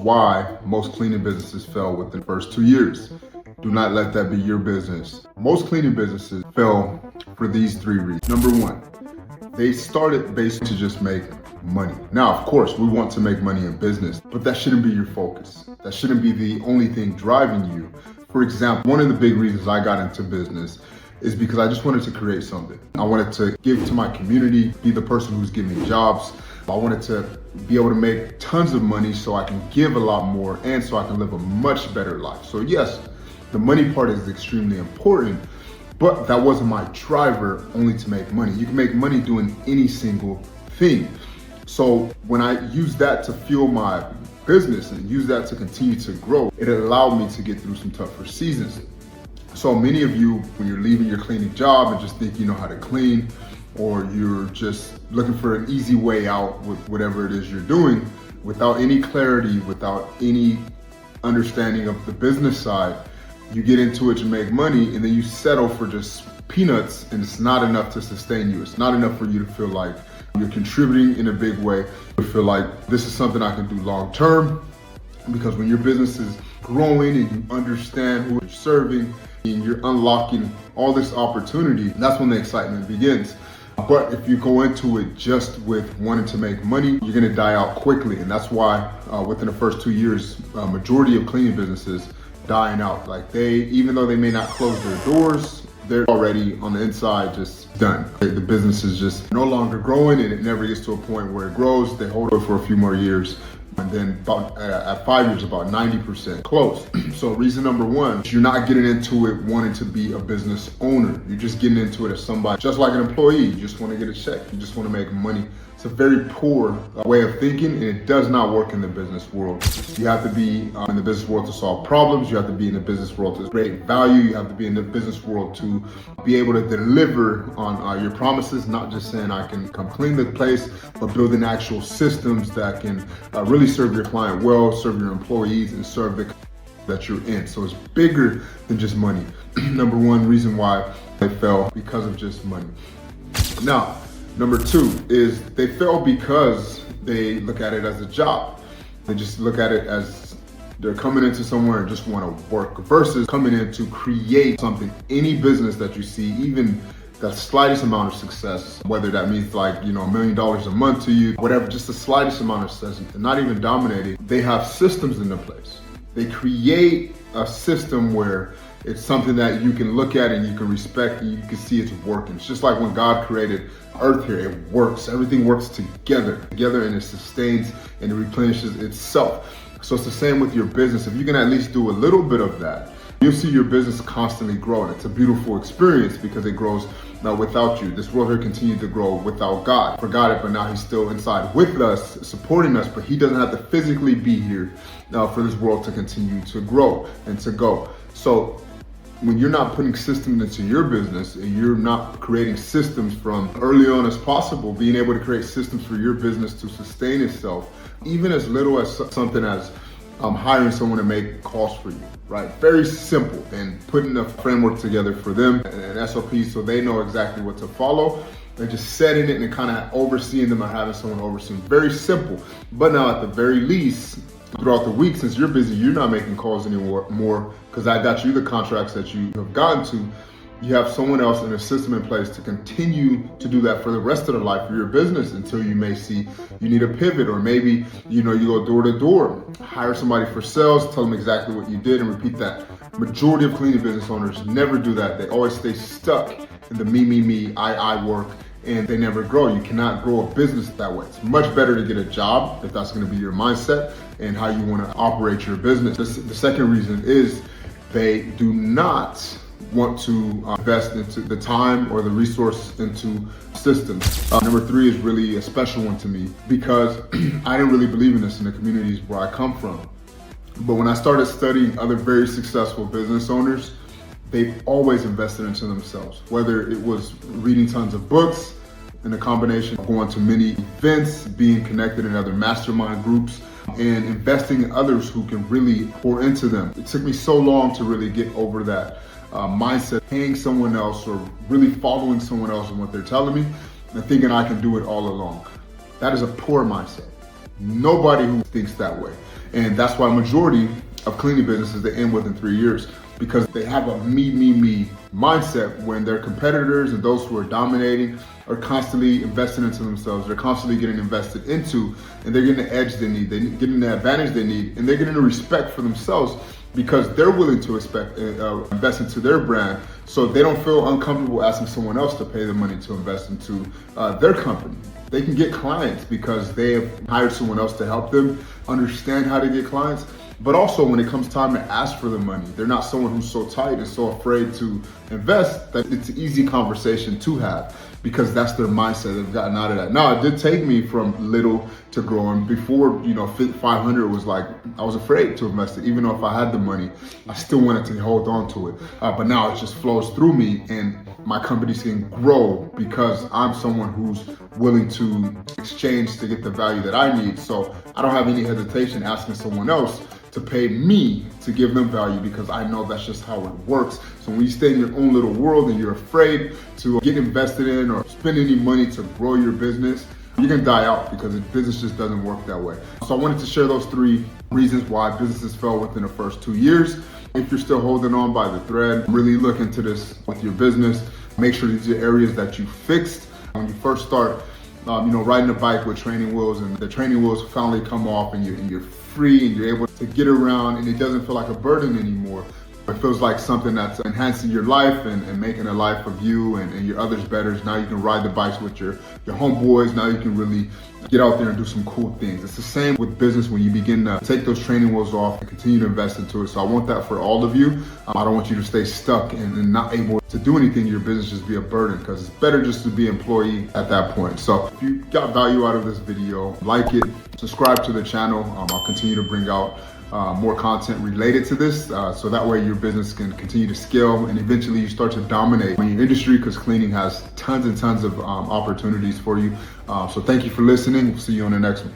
why most cleaning businesses fail within the first 2 years. Do not let that be your business. Most cleaning businesses fail for these 3 reasons. Number one, they started basically to just make money. Now, of course, we want to make money in business, but that shouldn't be your focus. That shouldn't be the only thing driving you. For example, one of the big reasons I got into business is because I just wanted to create something. I wanted to give to my community, be the person who's giving jobs. I wanted to be able to make tons of money so I can give a lot more and so I can live a much better life. So yes, the money part is extremely important, but that wasn't my driver only to make money. You can make money doing any single thing. So when I used that to fuel my business and use that to continue to grow, it allowed me to get through some tougher seasons. So many of you, when you're leaving your cleaning job and just think you know how to clean, or you're just looking for an easy way out with whatever it is you're doing, without any clarity, without any understanding of the business side, you get into it to make money and then you settle for just peanuts, and it's not enough to sustain you. It's not enough for you to feel like you're contributing in a big way, to feel like this is something I can do long term. Because when your business is growing and you understand who you're serving and you're unlocking all this opportunity, that's when the excitement begins. But if you go into it just with wanting to make money, you're gonna die out quickly. And that's why within the first 2 years, majority of cleaning businesses dying out. Like even though they may not close their doors, they're already on the inside just done. The business is just no longer growing, and it never gets to a point where it grows. They hold it for a few more years, and then about at 5 years, about 90% close. So reason number one, you're not getting into it wanting to be a business owner. You're just getting into it as somebody, just like an employee. You just want to get a check. You just want to make money. It's a very poor way of thinking, and it does not work in the business world. You have to be in the business world to solve problems. You have to be in the business world to create value. You have to be in the business world to be able to deliver on your promises, not just saying I can come clean the place, but building actual systems that can really serve your client well, serve your employees, and serve the that you're in. So it's bigger than just money. Number one reason why they fell, because of just money. Now, number two is they fail because they look at it as a job. They just look at it as they're coming into somewhere and just want to work, versus coming in to create something. Any business that you see, even the slightest amount of success, whether that means like, $1 million a month to you, whatever, just the slightest amount of success, not even dominating, they have systems into place. They create a system where it's something that you can look at and you can respect and you can see it's working. It's just like when God created Earth here, it works. Everything works together, and it sustains and it replenishes itself. So it's the same with your business. If you can at least do a little bit of that, you'll see your business constantly growing. It's a beautiful experience because it grows without you. This world here continued to grow without God. Forgot it, but now he's still inside with us, supporting us, but he doesn't have to physically be here for this world to continue to grow and to go. So when you're not putting systems into your business and you're not creating systems from early on as possible, being able to create systems for your business to sustain itself, even as little as something as hiring someone to make calls for you, right? Very simple, and putting a framework together for them, an SOP, so they know exactly what to follow, and just setting it and kind of overseeing them or having someone oversee them. Very simple, but now at the very least, throughout the week, since you're busy, you're not making calls anymore because I got you the contracts that you have gotten to. You have someone else in a system in place to continue to do that for the rest of the life of your business until you may see you need a pivot, or maybe you go door to door, hire somebody for sales, tell them exactly what you did, and repeat that. Majority of cleaning business owners never do that. They always stay stuck in the me, I work, and they never grow. You cannot grow a business that way. It's much better to get a job if that's going to be your mindset and how you want to operate your business. The second reason is they do not want to invest into the time or the resource into systems. Number three is really a special one to me because I didn't really believe in this in the communities where I come from. But when I started studying other very successful business owners, they've always invested into themselves, whether it was reading tons of books, in a combination of going to many events, being connected in other mastermind groups, and investing in others who can really pour into them. It took me so long to really get over that mindset, paying someone else or really following someone else and what they're telling me and thinking I can do it all along. That is a poor mindset. Nobody who thinks that way. And that's why majority of cleaning businesses, they end within 3 years, because they have a me mindset when their competitors and those who are dominating are constantly investing into themselves. They're constantly getting invested into, and they're getting the edge they need. They're getting the advantage they need, and they're getting the respect for themselves because they're willing to invest into their brand, so they don't feel uncomfortable asking someone else to pay the money to invest into their company. They can get clients because they have hired someone else to help them understand how to get clients. But also when it comes time to ask for the money, they're not someone who's so tight and so afraid to invest that it's an easy conversation to have, because that's their mindset. They've gotten out of that. Now, it did take me from little to growing. Before, 500 was like, I was afraid to invest it. Even though if I had the money, I still wanted to hold on to it. But now it just flows through me, and my companies can grow because I'm someone who's willing to exchange to get the value that I need. So I don't have any hesitation asking someone else to pay me to give them value, because I know that's just how it works. So when you stay in your own little world and you're afraid to get invested in or spend any money to grow your business, you're gonna die out, because the business just doesn't work that way. So I wanted to share those 3 reasons why businesses fell within the first 2 years. If you're still holding on by the thread, really look into this with your business. Make sure these are areas that you fixed. When you first start, riding a bike with training wheels, and the training wheels finally come off, and you're free and you're able to get around, and it doesn't feel like a burden anymore. It feels like something that's enhancing your life and making a life of you and your others better. Now you can ride the bikes with your homeboys. Now you can really get out there and do some cool things. It's the same with business when you begin to take those training wheels off and continue to invest into it. So I want that for all of you. I don't want you to stay stuck and not able to do anything in your business, just be a burden, because it's better just to be an employee at that point. So if you got value out of this video, like it, subscribe to the channel. I'll continue to bring out more content related to this, so that way your business can continue to scale and eventually you start to dominate in your industry, because cleaning has tons and tons of opportunities for you. So thank you for listening. We'll see you on the next one.